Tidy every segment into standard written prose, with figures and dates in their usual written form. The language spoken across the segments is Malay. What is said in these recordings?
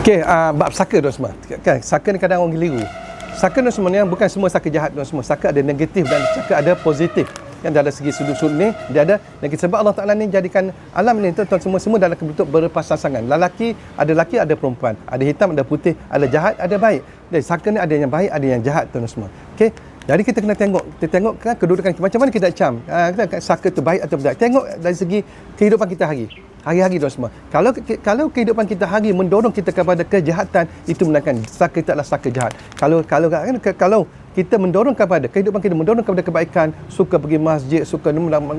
Okey, bab saka tu semua. Kan, saka ni kadang orang keliru. Saka tu semua ni bukan semua saka jahat tu semua. Saka ada negatif dan saka ada positif. Yang dalam segi sudut-sudut ni dia ada negatif, sebab Allah Taala ni jadikan alam ni tuan semua dalam bentuk berpasangan. Lelaki, ada perempuan, ada hitam, ada putih, ada jahat, ada baik. Jadi saka ni ada yang baik, ada yang jahat tuan semua. Okey. Jadi kita kena tengok kan kedudukan kita. Macam mana kita cam? Saka tu baik atau tidak. Tengok dari segi kehidupan kita hari-hari tuan semua. Kalau kehidupan kita hari mendorong kita kepada kejahatan, itu menandakan saka kita adalah saka jahat. Kalau kita mendorong kepada kehidupan kita, mendorong kepada kebaikan, suka pergi masjid, suka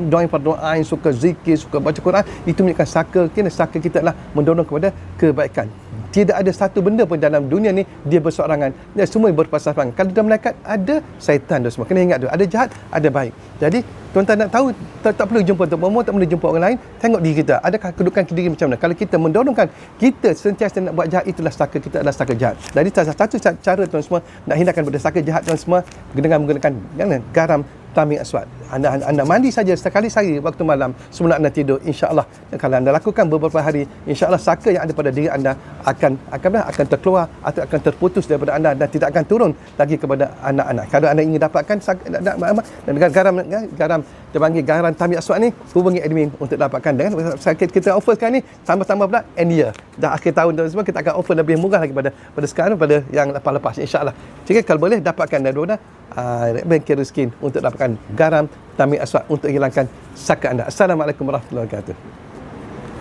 doa fardu ain, suka zikir, suka baca Quran, itu menunjukkan saka kita adalah mendorong kepada kebaikan. Tidak ada satu benda pun dalam dunia ni dia berseorangan. Dia semua berpasangan. Kalau dalam malaikat ada syaitan tu semua. Kena ingat tu. Ada jahat, ada baik. Jadi tuan-tuan nak tahu, tak perlu jumpa Tok Momo, tak perlu jumpa orang lain. Tengok diri kita. Adakah kedudukan diri macam mana? Kalau kita mendorongkan kita sentiasa nak buat jahat, itulah saka kita adalah saka jahat. Jadi salah satu cara tuan semua nak hindarkan pada saka jahat tuan semua dengan menggunakan garam tamim aswad. Anda mandi saja sekali sehari waktu malam sebelum anda tidur, insya-Allah. Kalau anda lakukan beberapa hari, insya-Allah saka yang ada pada diri anda akan terkeluar atau akan terputus daripada anda dan tidak akan turun lagi kepada anak-anak. Kalau anda ingin dapatkan dengan garam terpanggil garam tamim aswad ni, hubungi admin untuk dapatkan. Dengan sakit kita offerkan ni tambah pula end year. Dah akhir tahun dan semua kita akan offer lebih murah lagi pada sekarang, pada yang lepas-lepas, insya-Allah. Jadi kalau boleh dapatkan dua-dua Bengkel Skin untuk dapatkan garam tamim aswad untuk hilangkan saka anda. Assalamualaikum warahmatullahi wabarakatuh.